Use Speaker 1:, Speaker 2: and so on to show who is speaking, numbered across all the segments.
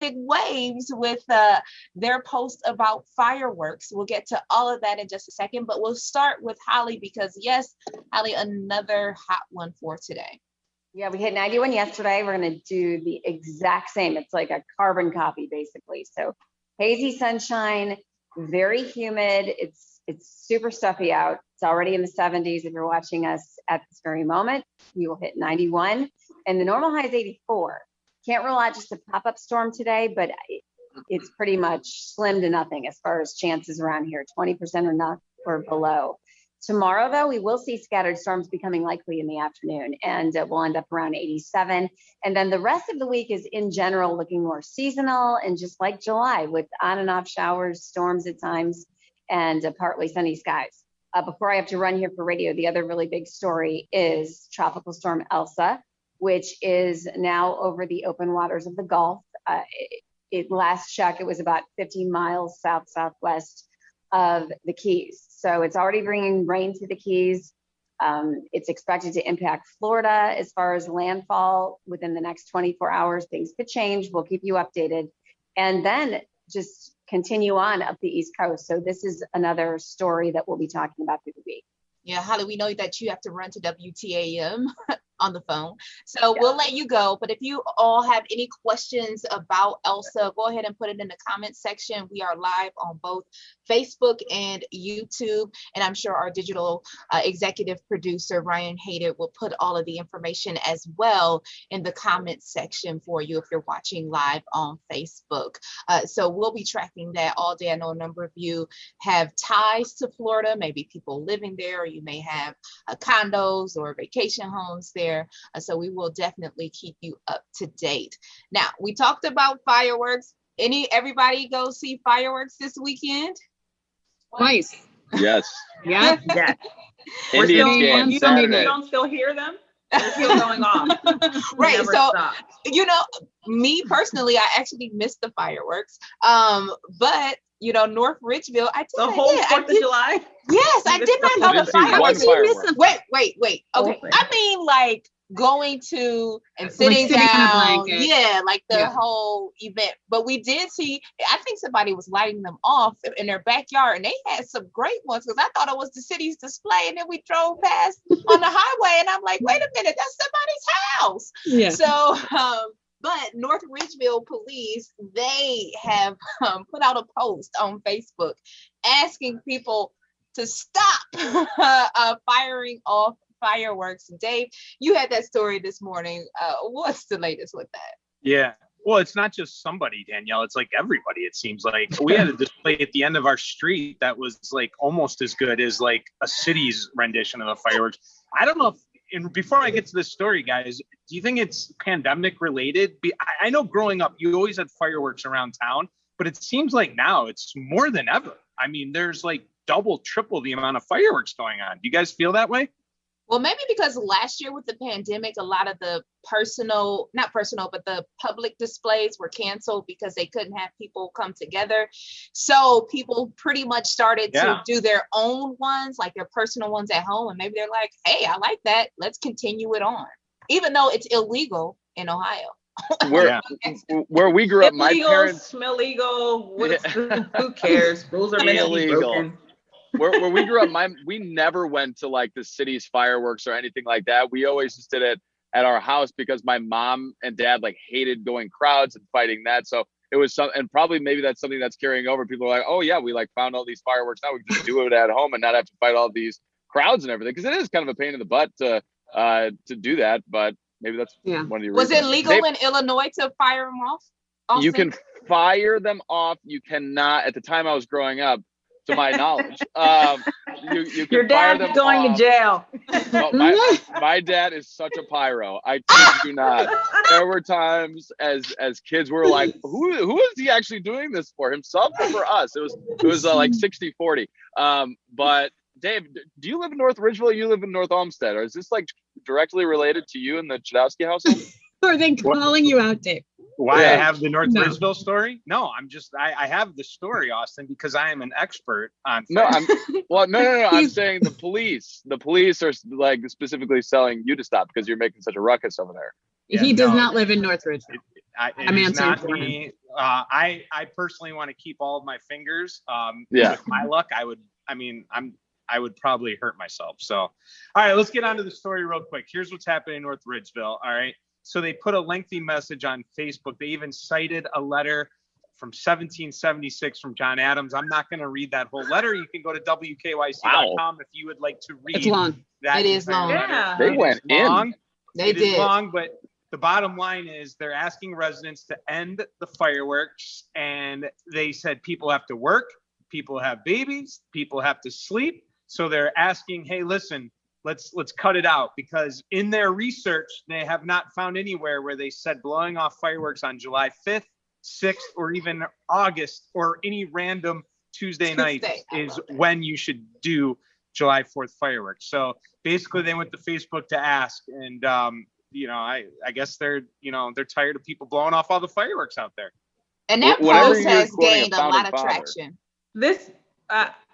Speaker 1: big waves with their post about fireworks. We'll get to all of that in just a second, but we'll start with Holly because yes, Holly, another hot one for today.
Speaker 2: Yeah, we hit 91 yesterday. We're going to do the exact same. It's like a carbon copy, basically. So hazy sunshine, very humid. It's super stuffy out. It's already in the 70s. If you're watching us at this very moment, we will hit 91. And the normal high is 84. Can't rule out just a pop-up storm today, but it's pretty much slim to nothing as far as chances around here, 20% or not or below. Tomorrow, though, we will see scattered storms becoming likely in the afternoon, and we'll end up around 87. And then the rest of the week is, in general, looking more seasonal and just like July with on and off showers, storms at times, and partly sunny skies. Before I have to run here for radio, the other really big story is Tropical Storm Elsa, which is now over the open waters of the Gulf. Last check, it was about 15 miles southwest of the Keys. So it's already bringing rain to the Keys. It's expected to impact Florida as far as landfall within the next 24 hours. Things could change. We'll keep you updated. And then just continue on up the East Coast. So this is another story that we'll be talking about through the week.
Speaker 1: Yeah, Holly, we know that you have to run to WTAM on the phone. So we'll let you go. But if you all have any questions about Elsa, go ahead and put it in the comments section. We are live on both Facebook and YouTube. And I'm sure our digital executive producer, Ryan Hayden, will put all of the information as well in the comments section for you if you're watching live on Facebook. So we'll be tracking that all day. I know a number of you have ties to Florida, maybe people living there, or you may have condos or vacation homes there. So we will definitely keep you up to date. Now, we talked about fireworks. Everybody go see fireworks this weekend?
Speaker 3: Twice.
Speaker 4: Yes.
Speaker 3: Yeah.
Speaker 5: Yes.
Speaker 4: Indians game
Speaker 5: You
Speaker 4: Saturday.
Speaker 5: don't still hear them? They're still going off.
Speaker 1: Right.
Speaker 5: Never
Speaker 1: So,
Speaker 5: stop.
Speaker 1: Me personally, I actually missed the fireworks. But North Ridgeville,
Speaker 5: The whole 4th of July?
Speaker 1: Yes, I did not know the fireworks. Wait. Okay. I mean, like going to and sitting
Speaker 3: sitting on a
Speaker 1: down.
Speaker 3: blanket.
Speaker 1: Yeah, like the whole event. But we did see, I think somebody was lighting them off in their backyard, and they had some great ones because I thought it was the city's display. And then we drove past on the highway, and I'm like, wait a minute, that's somebody's house.
Speaker 3: Yeah.
Speaker 1: So, but North Ridgeville police, they have put out a post on Facebook asking people to stop firing off fireworks. Dave, you had that story this morning. What's the latest with that?
Speaker 6: Yeah. Well, it's not just somebody, Danielle. It's like everybody, it seems like. We had a display at the end of our street that was like almost as good as like a city's rendition of the fireworks. I don't know if, and before I get to this story, guys, do you think it's pandemic related? I know growing up, you always had fireworks around town, but it seems like now it's more than ever. I mean, there's like double, triple the amount of fireworks going on. Do you guys feel that way?
Speaker 1: Well, maybe because last year with the pandemic, a lot of the but the public displays were canceled because they couldn't have people come together. So people pretty much started to do their own ones, like their personal ones at home. And maybe they're like, hey, I like that. Let's continue it on, even though it's illegal in Ohio.
Speaker 4: Where we grew up, my
Speaker 5: illegal,
Speaker 4: parents
Speaker 5: smell legal. Who cares? Rules are meant to be broken.
Speaker 4: Where we grew up, we never went to like the city's fireworks or anything like that. We always just did it at our house because my mom and dad like hated going crowds and fighting that. So it was and probably maybe that's something that's carrying over. People are like, oh yeah, we like found all these fireworks now. We can just do it at home and not have to fight all these crowds and everything. Because it is kind of a pain in the butt to do that. But maybe that's one of the reasons.
Speaker 1: Was it legal in Illinois to fire them off? Also?
Speaker 4: You can fire them off. You cannot. At the time I was growing up, to my knowledge, you can
Speaker 5: your dad's going to jail.
Speaker 4: No, my dad is such a pyro. I kid you not. There were times as kids we were like, who is he actually doing this for, himself or for us? It was like 60-40. But Dave, do you live in North Ridgeville or you live in North Olmsted? Or is this like directly related to you and the Chudowski household?
Speaker 3: Or are they calling you out, Dave?
Speaker 6: Why I have the North Ridgeville story? No, I have the story, Austin, because I am an expert on.
Speaker 4: No. I'm saying the police are like specifically telling you to stop because you're making such a ruckus over there.
Speaker 3: He does not live in North Ridgeville.
Speaker 6: I'm answering for him. I personally want to keep all of my fingers.
Speaker 4: Yeah.
Speaker 6: With my luck, I would probably hurt myself. So, all right, let's get on to the story real quick. Here's what's happening in North Ridgeville. All right. So they put a lengthy message on Facebook. They even cited a letter from 1776 from John Adams. I'm not going to read that whole letter. You can go to WKYC.com if you would like to read.
Speaker 3: It's long.
Speaker 6: That
Speaker 1: It is long.
Speaker 5: Yeah.
Speaker 4: They went in.
Speaker 1: They
Speaker 6: It
Speaker 1: did.
Speaker 6: is long, but the bottom line is they're asking residents to end the fireworks, and they said people have to work, people have babies, people have to sleep. So they're asking, hey, listen, let's cut it out, because in their research, they have not found anywhere where they said blowing off fireworks on July 5th, 6th, or even August, or any random Tuesday night is when you should do July 4th fireworks. So basically they went to Facebook to ask, and I guess they're tired of people blowing off all the fireworks out there.
Speaker 1: And that
Speaker 4: Whatever
Speaker 1: post
Speaker 4: you're
Speaker 1: has
Speaker 4: quoting
Speaker 1: gained a
Speaker 4: about
Speaker 1: lot
Speaker 4: and
Speaker 1: of
Speaker 4: father.
Speaker 1: traction.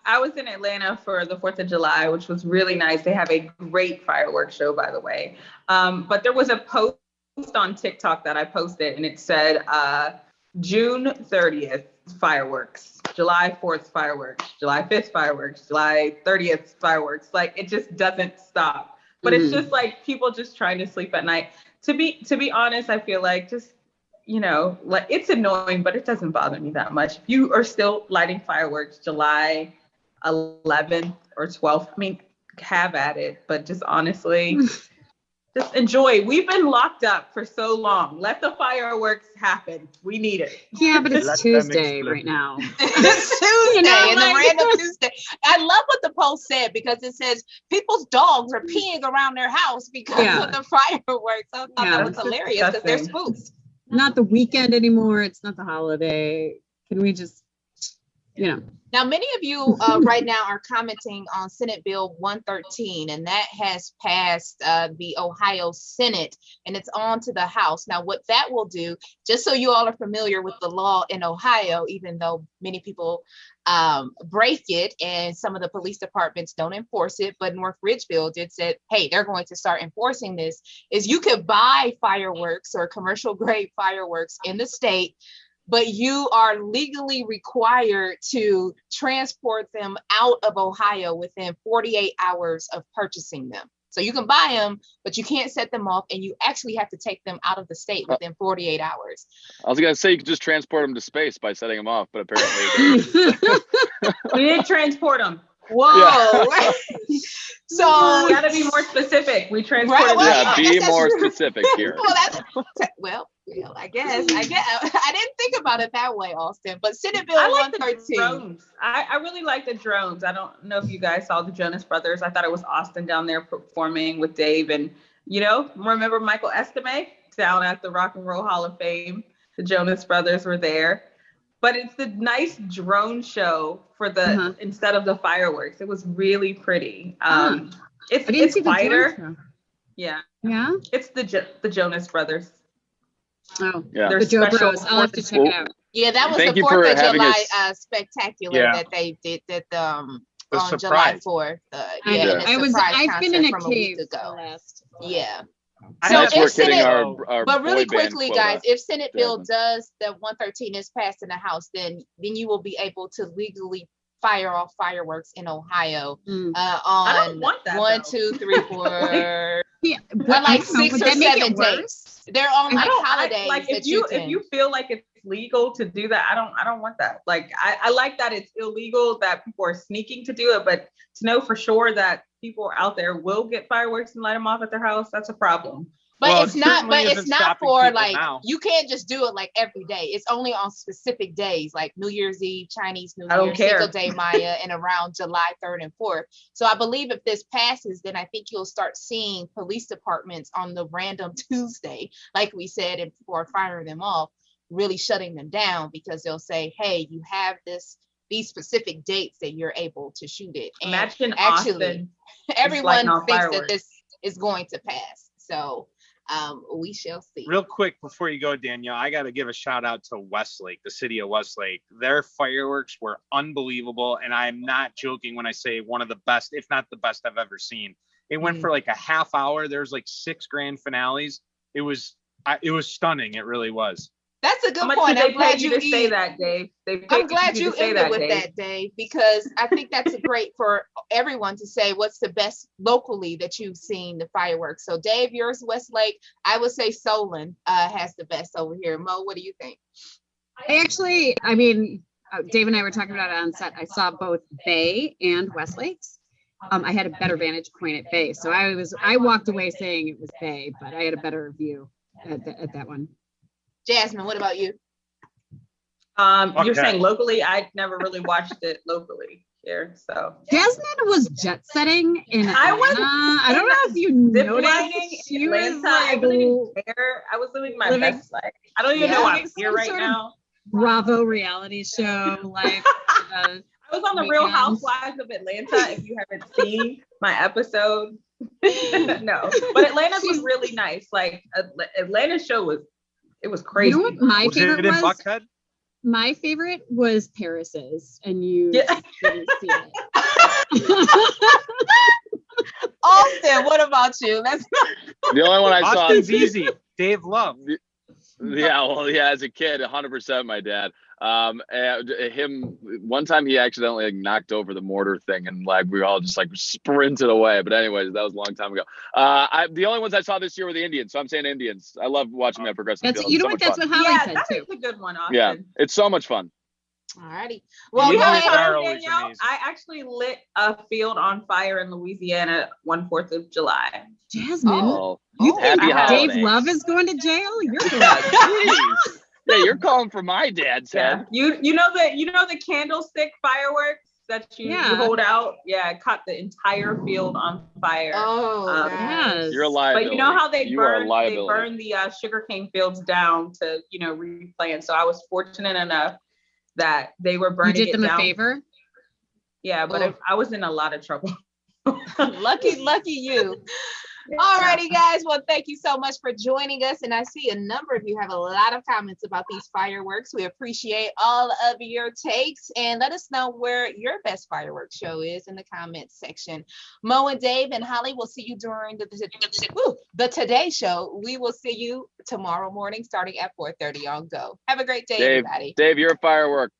Speaker 5: I was in Atlanta for the 4th of July, which was really nice. They have a great fireworks show, by the way. But there was a post on TikTok that I posted, and it said June 30th fireworks, July 4th fireworks, July 5th fireworks, July 30th fireworks. Like, it just doesn't stop. But it's just like people just trying to sleep at night. To be honest, I feel like just, like, it's annoying, but it doesn't bother me that much. If you are still lighting fireworks July 11th or 12th, I mean, have at it. But just honestly, just enjoy. We've been locked up for so long. Let the fireworks happen. We need it.
Speaker 3: Yeah, but
Speaker 6: Let
Speaker 3: it's
Speaker 6: them
Speaker 3: Tuesday
Speaker 6: explode.
Speaker 3: right now.
Speaker 1: It's Tuesday, and the
Speaker 3: like-
Speaker 1: random Tuesday. I love what the post said, because it says people's dogs are peeing around their house because
Speaker 3: Yeah.
Speaker 1: of the fireworks. I thought
Speaker 3: Yeah.
Speaker 1: that was hilarious, because they're
Speaker 5: Disgusting.
Speaker 1: spooks.
Speaker 3: Not the weekend anymore. It's not the holiday. Can we just,
Speaker 1: Now, many of you right now are commenting on Senate Bill 113, and that has passed the Ohio Senate, and it's on to the House. Now, what that will do, just so you all are familiar with the law in Ohio, even though many people break it and some of the police departments don't enforce it, but North Ridgeville did say, hey, they're going to start enforcing this, is you could buy fireworks or commercial grade fireworks in the state, but you are legally required to transport them out of Ohio within 48 hours of purchasing them. So you can buy them, but you can't set them off, and you actually have to take them out of the state within 48 hours.
Speaker 4: I was going to say you could just transport them to space by setting them off, but apparently
Speaker 5: We didn't transport them.
Speaker 1: Whoa. So
Speaker 5: You gotta be more specific. We transported
Speaker 1: Right, well,
Speaker 5: them.
Speaker 4: yeah,
Speaker 1: I
Speaker 4: be
Speaker 1: guess
Speaker 4: more
Speaker 1: that's true.
Speaker 4: specific here.
Speaker 1: well, I guess I didn't think about it that way, Austin. But Senate Bill
Speaker 5: I like the
Speaker 1: 113.
Speaker 5: drones. I really like the drones. I don't know if you guys saw the Jonas Brothers. I thought it was Austin down there performing with Dave, and remember Michael Estime down at the Rock and Roll Hall of Fame. The Jonas Brothers were there. But it's the nice drone show for the instead of the fireworks. It was really pretty. It's quieter. Yeah.
Speaker 3: Yeah.
Speaker 5: It's the Jonas Brothers.
Speaker 3: Oh,
Speaker 4: Yeah.
Speaker 5: They're
Speaker 3: the Joe
Speaker 5: special
Speaker 3: Bros. I'll have to check it out.
Speaker 1: Yeah, that was
Speaker 4: Thank
Speaker 1: the
Speaker 4: you for
Speaker 1: 4th of
Speaker 4: having
Speaker 1: July
Speaker 4: us-
Speaker 1: spectacular
Speaker 6: Yeah.
Speaker 1: that they did
Speaker 6: The
Speaker 1: on July
Speaker 6: surprise.
Speaker 1: 4th.
Speaker 3: I
Speaker 1: Yeah,
Speaker 3: know.
Speaker 1: and a surprise
Speaker 3: I've been in
Speaker 1: concert
Speaker 3: a
Speaker 1: from
Speaker 3: cave
Speaker 1: week
Speaker 3: the
Speaker 1: ago.
Speaker 3: last.
Speaker 1: Yeah.
Speaker 6: I
Speaker 1: So
Speaker 6: know
Speaker 4: That's
Speaker 1: if
Speaker 4: we're
Speaker 1: Senate-
Speaker 4: getting our
Speaker 1: But really
Speaker 4: boy band
Speaker 1: quickly,
Speaker 4: quota.
Speaker 1: guys, if Senate Bill
Speaker 4: Jasmine.
Speaker 1: does, the 113 is passed in the House, then you will be able to legally fire off fireworks in Ohio
Speaker 3: Mm.
Speaker 5: I don't
Speaker 1: on
Speaker 5: want that,
Speaker 1: 1,
Speaker 5: though.
Speaker 1: 2, 3, 4,
Speaker 3: Yeah,
Speaker 1: on
Speaker 3: I
Speaker 1: like
Speaker 3: don't know,
Speaker 1: 6
Speaker 3: would
Speaker 1: or
Speaker 3: that make
Speaker 1: 7
Speaker 3: it worse?
Speaker 1: days. They're on like holidays
Speaker 5: like
Speaker 1: that
Speaker 5: if you
Speaker 1: can.
Speaker 5: feel like it's legal to do that, I don't want that. Like I like that it's illegal that people are sneaking to do it, but to know for sure that people out there will get fireworks and light them off at their house, that's a problem.
Speaker 1: But
Speaker 6: Well,
Speaker 1: it's
Speaker 6: it
Speaker 1: not.
Speaker 6: certainly
Speaker 1: But it's
Speaker 6: isn't
Speaker 1: not
Speaker 6: stopping
Speaker 1: for
Speaker 6: people
Speaker 1: like
Speaker 6: now.
Speaker 1: you can't just do it like every day. It's only on specific days, like New Year's Eve, Chinese New
Speaker 5: I don't
Speaker 1: Year,
Speaker 5: care.
Speaker 1: Cinco de Mayo, and around July 3rd and 4th. So I believe if this passes, then I think you'll start seeing police departments on the random Tuesday, like we said, and people are firing them off, really shutting them down, because they'll say, "Hey, you have these specific dates that you're able to shoot it." And
Speaker 5: Imagine
Speaker 1: actually,
Speaker 5: Austin.
Speaker 1: everyone
Speaker 5: lighting off
Speaker 1: thinks that
Speaker 5: fireworks.
Speaker 1: this is going to pass. So we shall see.
Speaker 6: Real quick before you go, Danielle, I got to give a shout out to Westlake, the city of Westlake. Their fireworks were unbelievable, and I'm not joking when I say one of the best, if not the best I've ever seen. It went for like a half hour. There's like 6 grand finales. It was stunning. It really was.
Speaker 1: That's a good
Speaker 5: How much
Speaker 1: point.
Speaker 5: did they
Speaker 1: I'm glad
Speaker 5: pay you
Speaker 1: you
Speaker 5: to say that, Dave?
Speaker 1: I'm glad you ended with that, Dave, because I think that's great for everyone to say what's the best locally that you've seen the fireworks. So, Dave, yours Westlake. I would say Solon has the best over here. Mo, what do you think?
Speaker 3: I mean, Dave and I were talking about it on set. I saw both Bay and Westlake's. I had a better vantage point at Bay, so I walked away saying it was Bay, but I had a better view at that one.
Speaker 1: Jasmine, what about you?
Speaker 5: You're saying locally? I never really watched it locally here, so.
Speaker 3: Jasmine was jet setting in Atlanta. I don't know if you noticed. She was like,
Speaker 5: I was living my best life. I don't even know why I'm here right now.
Speaker 3: Bravo reality show life.
Speaker 5: I was on the Real Housewives of Atlanta. If you haven't seen my episode, no. But Atlanta's was really nice. Like Atlanta's show was crazy.
Speaker 3: You know what my favorite was?
Speaker 6: Buckhead?
Speaker 3: My favorite was Paris's, and you didn't see it.
Speaker 1: Austin, what about you?
Speaker 4: The only one I saw.
Speaker 6: Austin's easy. Dave Love.
Speaker 4: Yeah, well, yeah, as a kid, 100% my dad. Him one time he accidentally like knocked over the mortar thing and like we all just like sprinted away. But anyways, that was a long time ago. The only ones I saw this year were the Indians, so I'm saying Indians. I love watching that progressive field.
Speaker 3: You know what? That's what Holly said
Speaker 5: that
Speaker 3: too.
Speaker 5: That's a good one, Austin.
Speaker 4: Yeah, it's so much fun.
Speaker 1: Alrighty. Well,
Speaker 5: Danielle, I actually lit a field on fire in Louisiana one 4th of July.
Speaker 3: Jasmine, you think Dave Love is going to jail? You're
Speaker 4: Yeah, you're calling for my dad's head.
Speaker 5: You know the candlestick fireworks that you hold out? Yeah, it caught the entire field on fire.
Speaker 1: Oh,
Speaker 3: yes.
Speaker 4: You're a liability.
Speaker 5: But you know how they burn the sugarcane fields down to replant. So I was fortunate enough that they were burning it down.
Speaker 3: You did them a favor?
Speaker 5: Yeah, but I was in a lot of trouble.
Speaker 1: lucky you. Alrighty, guys. Well, thank you so much for joining us. And I see a number of you have a lot of comments about these fireworks. We appreciate all of your takes and let us know where your best fireworks show is in the comments section. Mo and Dave and Holly will see you during the Today Show. We will see you tomorrow morning starting at 4:30 on Go. Have a great day, everybody.
Speaker 4: Dave, you're a firework.